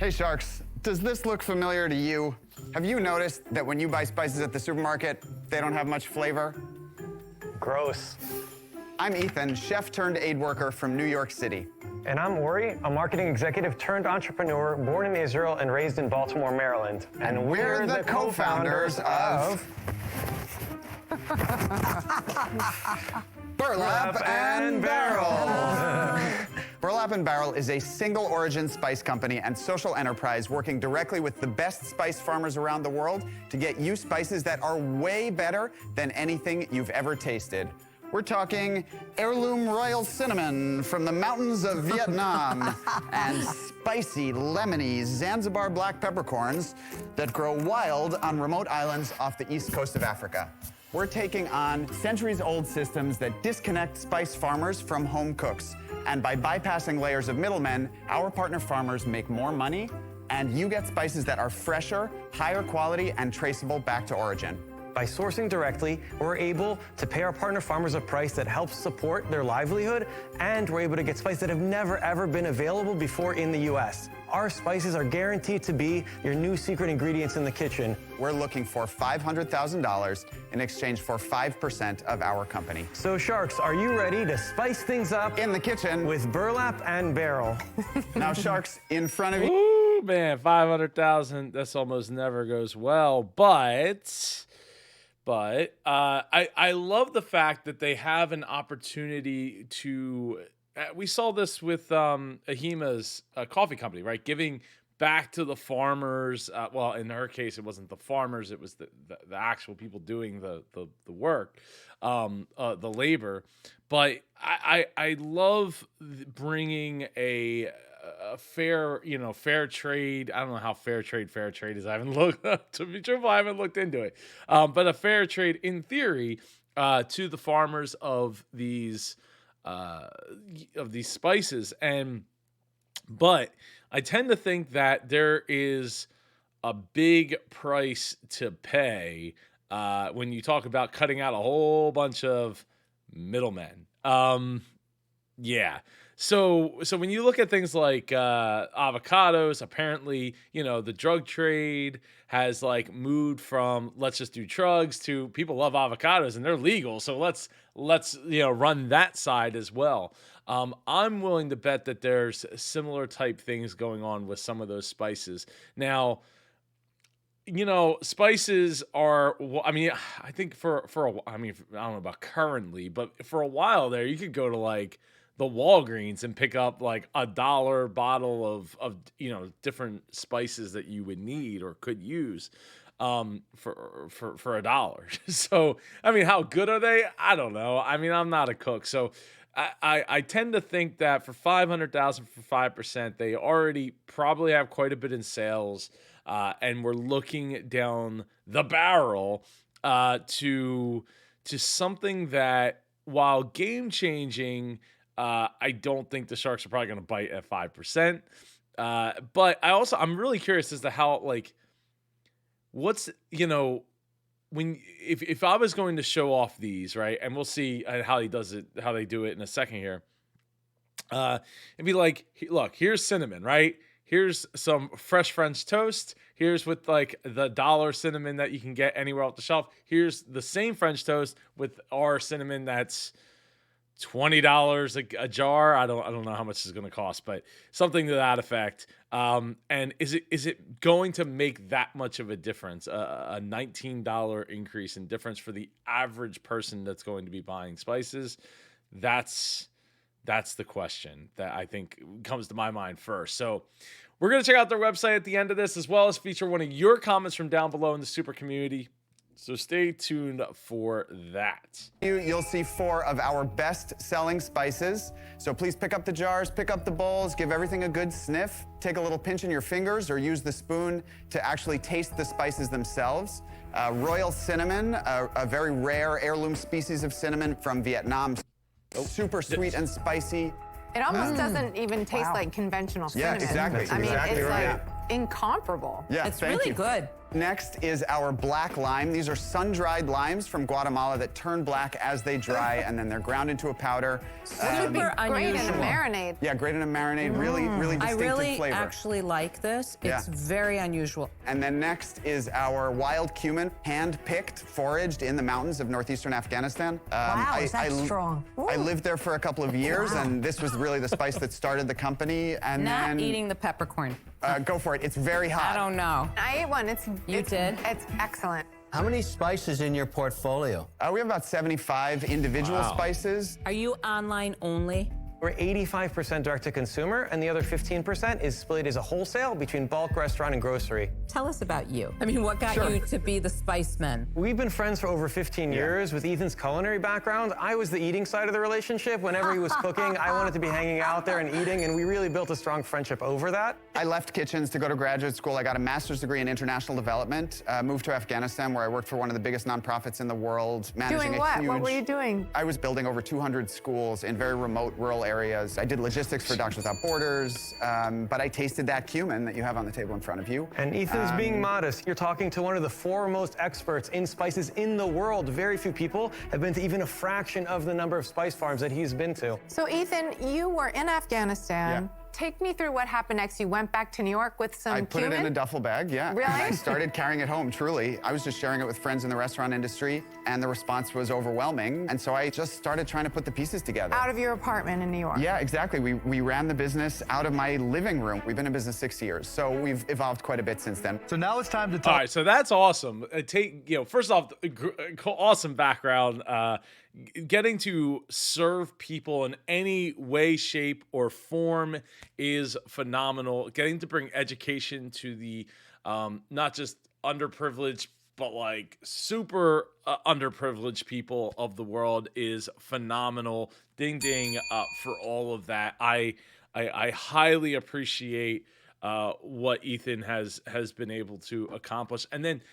Hey Sharks, does this look familiar to you? Have you noticed that when you buy spices at the supermarket, they don't have much flavor? Gross. I'm Ethan, chef turned aid worker from New York City. And I'm Ori, a marketing executive turned entrepreneur, born in Israel and raised in Baltimore, Maryland. And we're the co-founders of Burlap and Barrel. Burlap and Barrel is a single origin spice company and social enterprise working directly with the best spice farmers around the world to get you spices that are way better than anything you've ever tasted. We're talking heirloom royal cinnamon from the mountains of Vietnam and spicy, lemony Zanzibar black peppercorns that grow wild on remote islands off the east coast of Africa. We're taking on centuries-old systems that disconnect spice farmers from home cooks. And by bypassing layers of middlemen, our partner farmers make more money, and you get spices that are fresher, higher quality, and traceable back to origin. By sourcing directly, we're able to pay our partner farmers a price that helps support their livelihood, and we're able to get spices that have never, ever been available before in the U.S. Our spices are guaranteed to be your new secret ingredients in the kitchen. We're looking for $500,000 in exchange for 5% of our company. So, Sharks, are you ready to spice things up in the kitchen with Burlap and Barrel? Now, Sharks, in front of you. Ooh, man, 500,000. This almost never goes well, but I love the fact that they have an opportunity to. We saw this with Ahima's coffee company, right? Giving back to the farmers. Well, in her case, it wasn't the farmers; it was the actual people doing the work, the labor. But I love bringing a fair, fair trade. I don't know how fair trade is. I haven't looked, to be truthful, I haven't looked into it. But a fair trade in theory to the farmers of these spices. But I tend to think that there is a big price to pay when you talk about cutting out a whole bunch of middlemen. Yeah. So when you look at things like avocados, apparently, the drug trade has like moved from let's just do drugs to people love avocados and they're legal. So let's run that side as well. I'm willing to bet that there's similar type things going on with some of those spices. Now, spices are, I think I don't know about currently, but for a while there, you could go to like the Walgreens and pick up like $1 bottle of different spices that you would need or could use for $1. So, how good are they? I don't know. I'm not a cook. So I tend to think that for $500,000 for 5%, they already probably have quite a bit in sales. And we're looking down the barrel to something that, while game changing, I don't think the Sharks are probably going to bite at 5%. But I'm really curious as to how, like, what's, if I was going to show off these, right, and we'll see how they do it in a second here. It'd be like, look, here's cinnamon, right? Here's some fresh French toast. Here's with like the $1 cinnamon that you can get anywhere off the shelf. Here's the same French toast with our cinnamon that's $20 a jar. I don't know how much it's going to cost, but something to that effect. And is it going to make that much of a difference? A $19 increase in difference for the average person that's going to be buying spices? That's the question that I think comes to my mind first. So we're going to check out their website at the end of this, as well as feature one of your comments from down below in the super community. So stay tuned for that. You'll see 4 of our best-selling spices. So please pick up the jars, pick up the bowls, give everything a good sniff, take a little pinch in your fingers, or use the spoon to actually taste the spices themselves. Royal cinnamon, a very rare heirloom species of cinnamon from Vietnam. Super sweet and spicy. It almost doesn't even taste like conventional cinnamon. Yeah, exactly. It's exactly like right. incomparable. Yeah, It's really good. Next is our black lime. These are sun-dried limes from Guatemala that turn black as they dry, and then they're ground into a powder. Super great in a marinade. Yeah, great in a marinade. Really, really I distinctive really flavor. actually like this. Yeah. It's very unusual. And then next is our wild cumin, hand-picked, foraged in the mountains of northeastern Afghanistan. Wow, is that strong? I lived there for a couple of years, and this was really the spice that started the company. And Not then, eating the peppercorn. Go for it. It's very hot. I don't know. I ate one. You did? It's excellent. How many spices in your portfolio? We have about 75 individual spices. Are you online only? We're 85% direct to consumer, and the other 15% is split as a wholesale between bulk, restaurant, and grocery. Tell us about you. I mean, what got you to be the spice man? We've been friends for over 15 years. With Ethan's culinary background, I was the eating side of the relationship. Whenever he was cooking, I wanted to be hanging out there and eating, and we really built a strong friendship over that. I left kitchens to go to graduate school. I got a master's degree in international development, moved to Afghanistan, where I worked for one of the biggest nonprofits in the world, managing Doing what? a huge... What were you doing? I was building over 200 schools in very remote rural areas. I did logistics for Doctors Without Borders, but I tasted that cumin that you have on the table in front of you. And Ethan's being modest. You're talking to one of the foremost experts in spices in the world. Very few people have been to even a fraction of the number of spice farms that he's been to. So, Ethan, you were in Afghanistan. Yeah. Take me through what happened next. You went back to New York with some I put cumin? it in a duffel bag, yeah. Really? And I started carrying it home, truly. I was just sharing it with friends in the restaurant industry, and the response was overwhelming. And so I just started trying to put the pieces together. Out of your apartment in New York. Yeah, exactly. We ran the business out of my living room. We've been in business 6 years, so we've evolved quite a bit since then. So now it's time to All talk. right, so that's awesome. First off, awesome background. Getting to serve people in any way, shape, or form is phenomenal. Getting to bring education to the not just underprivileged, but like super underprivileged people of the world is phenomenal. Ding ding for all of that. I highly appreciate what Ethan has been able to accomplish. And then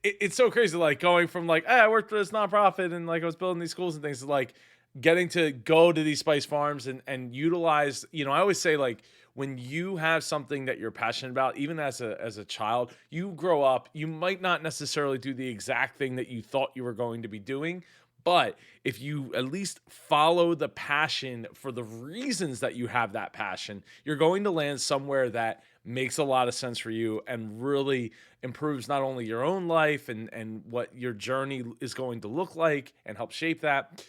it's so crazy, like going from like, I worked for this nonprofit and like I was building these schools and things, like getting to go to these spice farms and utilize, I always say, like, when you have something that you're passionate about, even as a child, you grow up, you might not necessarily do the exact thing that you thought you were going to be doing. But if you at least follow the passion for the reasons that you have that passion, you're going to land somewhere that makes a lot of sense for you and really improves not only your own life and what your journey is going to look like and help shape that,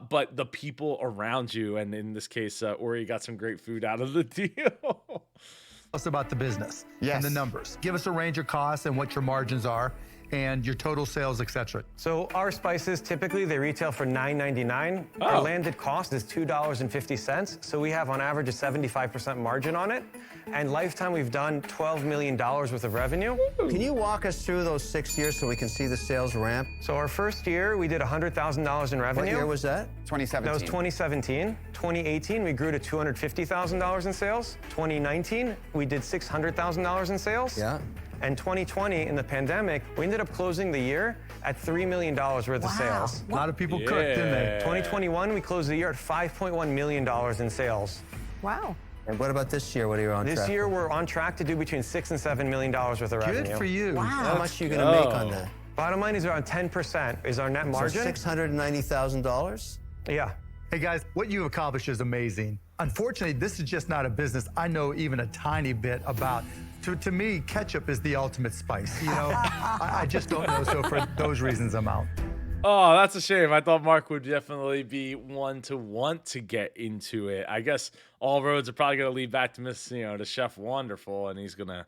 but the people around you. And in this case, Ori got some great food out of the deal. Tell us about the business and the numbers. Give us a range of costs and what your margins are and your total sales, etc. So our spices, typically they retail for $9.99. Our landed cost is $2.50. So we have on average a 75% margin on it. And lifetime, we've done $12 million worth of revenue. Can you walk us through those 6 years so we can see the sales ramp? So our first year, we did $100,000 in revenue. What year was that? 2017. That was 2017. 2018, we grew to $250,000 in sales. 2019, we did $600,000 in sales. Yeah. And 2020, in the pandemic, we ended up closing the year at $3 million worth of sales. A lot of people cooked, didn't they? 2021, we closed the year at $5.1 million in sales. Wow. And what about this year? What are you on track This year, for? we're on track to do between $6 and $7 million worth of revenue. Good for you. How much are you going to make on that? Bottom line is around 10% is our net margin. So $690,000? Yeah. Hey guys, what you've accomplished is amazing. Unfortunately, this is just not a business I know even a tiny bit about. To me, ketchup is the ultimate spice. I just don't know. So for those reasons, I'm out. Oh, that's a shame. I thought Mark would definitely be one to want to get into it. I guess all roads are probably going to lead back to to Chef Wonderful, and he's going to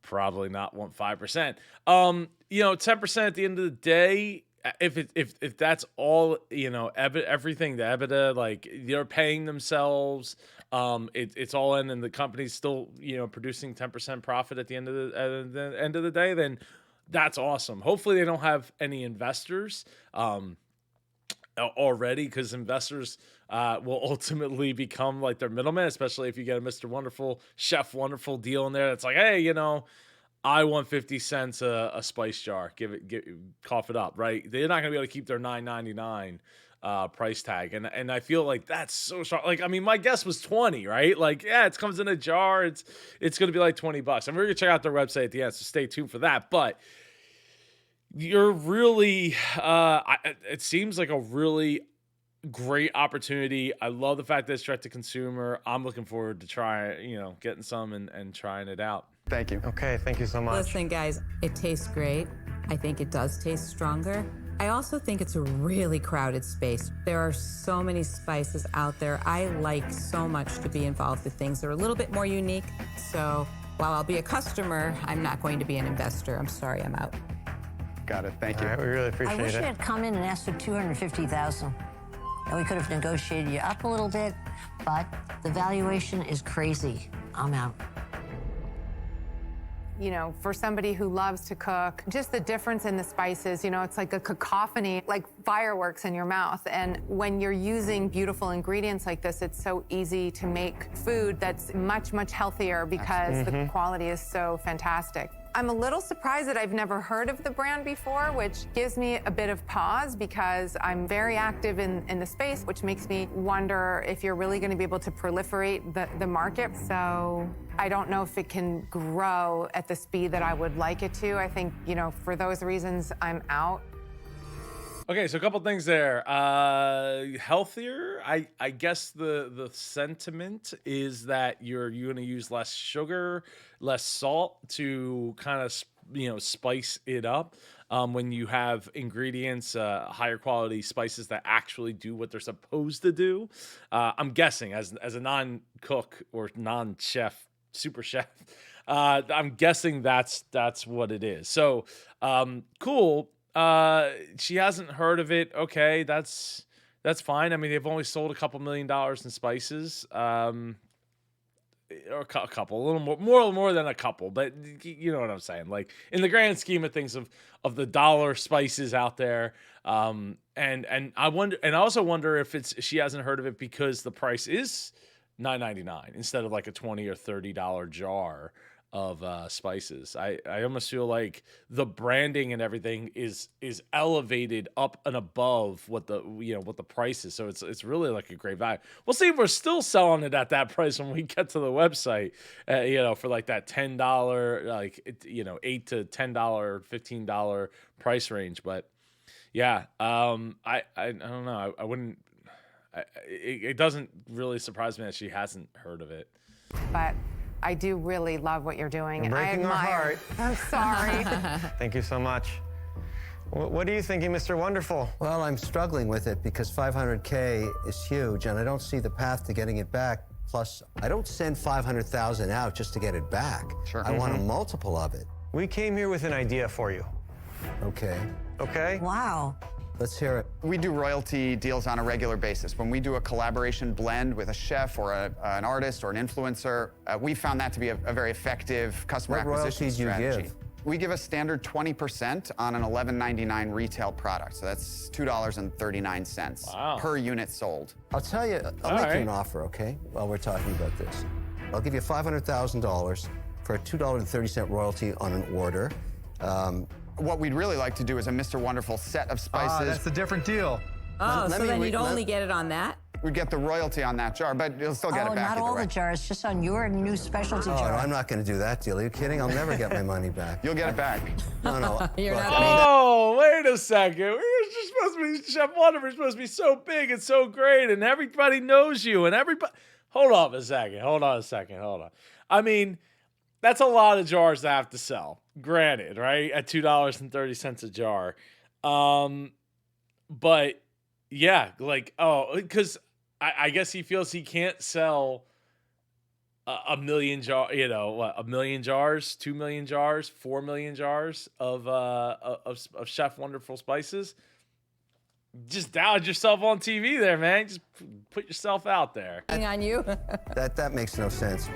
probably not want 5%. 10% at the end of the day, if that's all, everything, the EBITDA, like they're paying themselves, it's all in, and the company's still, producing 10% profit at the end of the day, then that's awesome. Hopefully they don't have any investors already, because investors will ultimately become like their middleman, especially if you get a Mr. Wonderful, Chef Wonderful deal in there. That's like, hey, I want 50 cents a spice jar. Cough it up, right? They're not gonna be able to keep their $9.99 price tag, and I feel like that's so strong. Like, I mean, my guess was 20, right? Like, yeah, it comes in a jar. It's gonna be like $20. And we're gonna check out their website at the end, so stay tuned for that. But you're really, it seems like a really great opportunity. I love the fact that it's direct to consumer. I'm looking forward to getting some and trying it out. Thank you. Okay, thank you so much. Listen, guys, it tastes great. I think it does taste stronger. I also think it's a really crowded space. There are so many spices out there. I like so much to be involved with things that are a little bit more unique. So while I'll be a customer, I'm not going to be an investor. I'm sorry, I'm out. Got it. Thank you. All right, we really appreciate I wish it. you had come in and asked for $250,000. And we could have negotiated you up a little bit, but the valuation is crazy. I'm out. You know, for somebody who loves to cook, just the difference in the spices, it's like a cacophony, like fireworks in your mouth. And when you're using beautiful ingredients like this, it's so easy to make food that's much, much healthier because the quality is so fantastic. I'm a little surprised that I've never heard of the brand before, which gives me a bit of pause because I'm very active in the space, which makes me wonder if you're really going to be able to proliferate the market. So I don't know if it can grow at the speed that I would like it to. I think, for those reasons, I'm out. Okay, so a couple things there. Healthier. I guess the sentiment is that you're going to use less sugar, less salt to kind of spice it up. When you have ingredients, higher quality spices that actually do what they're supposed to do. I'm guessing as a non-cook or non-chef, super chef, I'm guessing that's what it is. So cool. She hasn't heard of it. Okay, that's fine. I mean, they've only sold a couple $1 million in spices, or a couple, a little more than a couple, but you know what I'm saying. Like in the grand scheme of things of the dollar spices out there, and I wonder, and I also wonder if she hasn't heard of it because the price is $9.99 instead of like a $20 or $30 jar of spices. I almost feel like the branding and everything is elevated up and above what the price is. So it's really like a great value. We'll see if we're still selling it at that price when we get to the website. For like that $10, like $8 to $10, $15 price range. But yeah, I don't know. I wouldn't. It doesn't really surprise me that she hasn't heard of it. But I do really love what you're doing, and I Breaking our admire. heart. I'm sorry. Thank you so much. What are you thinking, Mr. Wonderful? Well, I'm struggling with it because $500K is huge, and I don't see the path to getting it back. Plus, I don't send $500,000 out just to get it back. Sure. I want a multiple of it. We came here with an idea for you. Okay. Okay? Wow. Let's hear it. We do royalty deals on a regular basis. When we do a collaboration blend with a chef or an artist or an influencer, we found that to be a very effective customer What acquisition royalties do you strategy. give? We give a standard 20% on an $11.99 retail product. So that's $2.39 per unit sold. I'll tell you, I'll All make right. you an offer, okay, while we're talking about this. I'll give you $500,000 for a $2.30 royalty on an order. What we'd really like to do is a Mr. Wonderful set of spices. That's a different deal. Oh, let so me then re- you'd let- only get it on that? We'd get the royalty on that jar, but you'll still get Oh, it back not either all way. the jars, just on your new specialty Oh, no, jar. I'm not going to do that deal. Are you kidding? I'll never get my money back. You'll get it back. No, no. You're look, not I mean, Oh, wait a second. We're just supposed to be Chef Wonder. We're supposed to be so big and so great, and everybody knows you, and everybody. Hold on a second. I mean, that's a lot of jars to have to sell. Granted, right? At $2.30 a jar. But yeah, like, because I guess he feels he can't sell a million a million jars, 2 million jars, 4 million jars of Chef Wonderful spices. Just douse yourself on TV there, man. Just put yourself out there. On you? that makes no sense.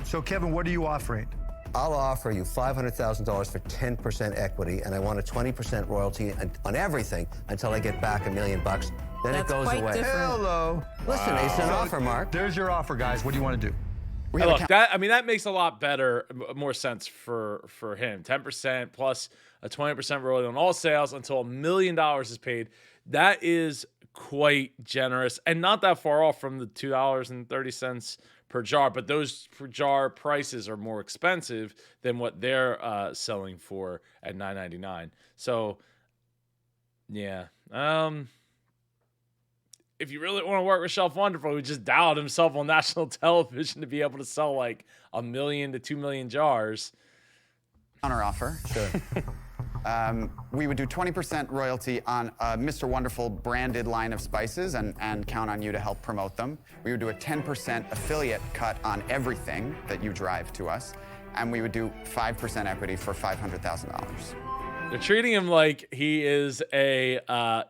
So, Kevin, what are you offering? I'll offer you $500,000 for 10% equity, and I want a 20% royalty on everything until I get back $1 million. Then That's it goes quite away. different. Hello. Listen, it's an offer, Mark. There's your offer, guys. What do you want to do? We have Look, that makes a lot better, more sense for him. 10% plus a 20% royalty on all sales until $1 million is paid. That is quite generous and not that far off from the $2.30 per jar. But those per jar prices are more expensive than what they're selling for at $9.99. So, yeah. If you really want to work with Shelf Wonderful, who just dialed himself on national television to be able to sell like 1 million to 2 million jars. Counter offer. Sure. We would do 20% royalty on a Mr. Wonderful branded line of spices and count on you to help promote them. We would do a 10% affiliate cut on everything that you drive to us. And we would do 5% equity for $500,000. They're treating him like he is a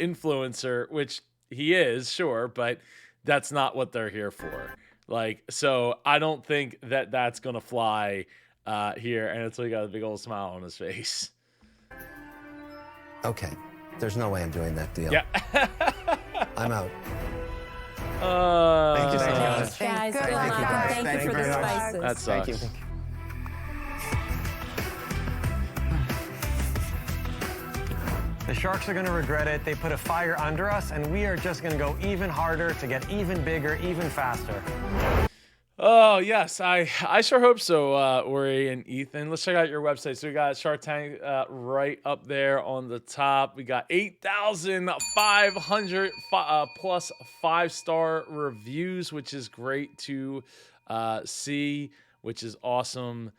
influencer, which he is, sure, but that's not what they're here for. Like, so I don't think that that's going to fly here. And it's like got a big old smile on his face. Okay. There's no way I'm doing that deal. Yeah. I'm out. Thank you so much. Thanks, guys. Good Thank luck. you, guys. Thank Thank you you for the very much. spices. That sucks. Thank you. The Sharks are going to regret it. They put a fire under us, and we are just going to go even harder to get even bigger, even faster. Oh, yes. I sure hope so, Ori and Ethan. Let's check out your website. So we got Shark Tank right up there on the top. We got 8,500 plus 5-star reviews, which is great to see, which is awesome.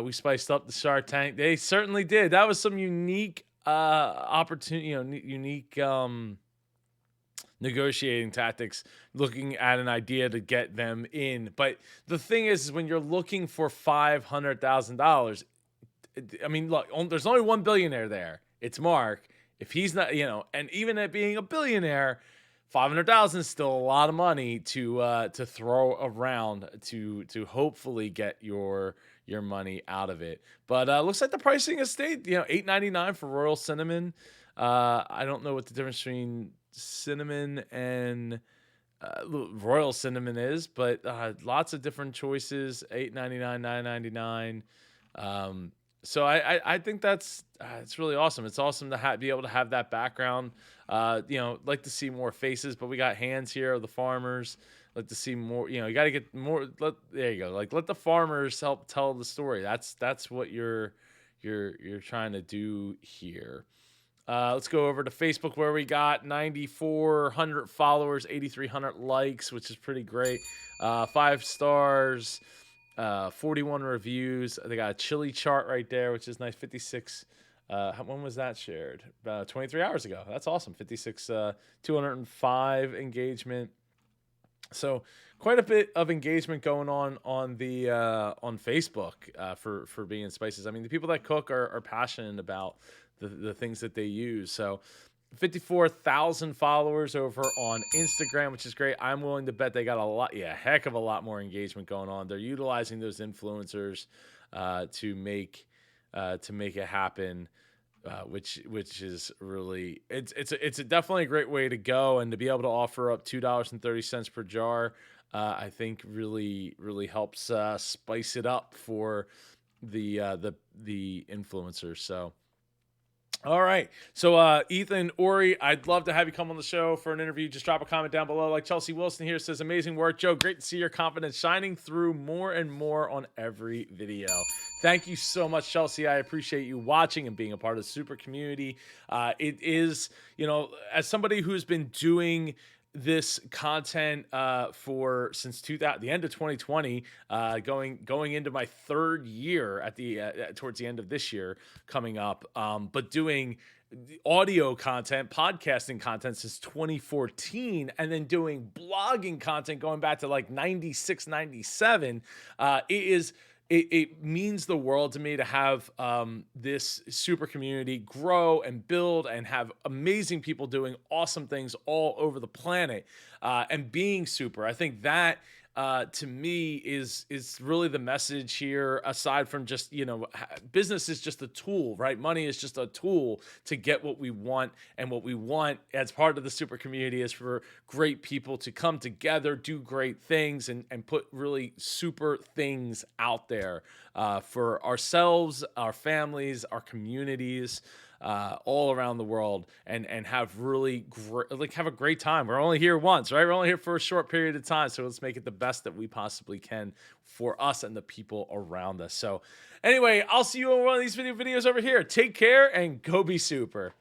We spiced up the Shark Tank. They certainly did. That was some unique opportunity, unique negotiating tactics, looking at an idea to get them in. But the thing is when you're looking for $500,000, I mean, look, there's only one billionaire there. It's Mark. If he's not, and even at being a billionaire, $500,000 is still a lot of money to throw around to hopefully get your money out of it. But looks like the pricing has stayed, $8.99 for Royal Cinnamon. I don't know what the difference between cinnamon and Royal Cinnamon is, but lots of different choices. $8.99, $9.99. So I think that's it's really awesome. It's awesome to be able to have that background. Like to see more faces, but we got hands here of the farmers. Like to see more. You got to get more. There you go. Like let the farmers help tell the story. That's what you're trying to do here. Let's go over to Facebook where we got 9,400 followers, 8,300 likes, which is pretty great. 5 stars. 41 reviews. They got a chili chart right there, which is nice. 56. When was that shared? About 23 hours ago. That's awesome. 56. 205 engagement. So quite a bit of engagement going on the on Facebook for Being Spices. I mean, the people that cook are passionate about the things that they use. So 54,000 followers over on Instagram, which is great. I'm willing to bet they got a heck of a lot more engagement going on. They're utilizing those influencers to make it happen, which is really it's definitely a great way to go, and to be able to offer up $2.30 per jar, I think really helps spice it up for the influencers. So. All right. So, Ethan, Ori, I'd love to have you come on the show for an interview. Just drop a comment down below. Like Chelsea Wilson here says, amazing work. Joe, great to see your confidence shining through more and more on every video. Thank you so much, Chelsea. I appreciate you watching and being a part of the super community. It is, as somebody who's been doing this content since the end of 2020, going into my 3rd year at the towards the end of this year coming up, but doing audio content, podcasting content since 2014, and then doing blogging content going back to like 96, 97. It means the world to me to have this super community grow and build and have amazing people doing awesome things all over the planet and being super. I think that to me is really the message here, aside from just, you know, business is just a tool, right? Money is just a tool to get what we want. And what we want as part of the super community is for great people to come together, do great things, and put really super things out there for ourselves, our families, our communities, all around the world, and have really have a great time. We're only here once, right? We're only here for a short period of time, so let's make it the best that we possibly can for us and the people around us. So anyway, I'll see you in one of these videos over here. Take care and go be super.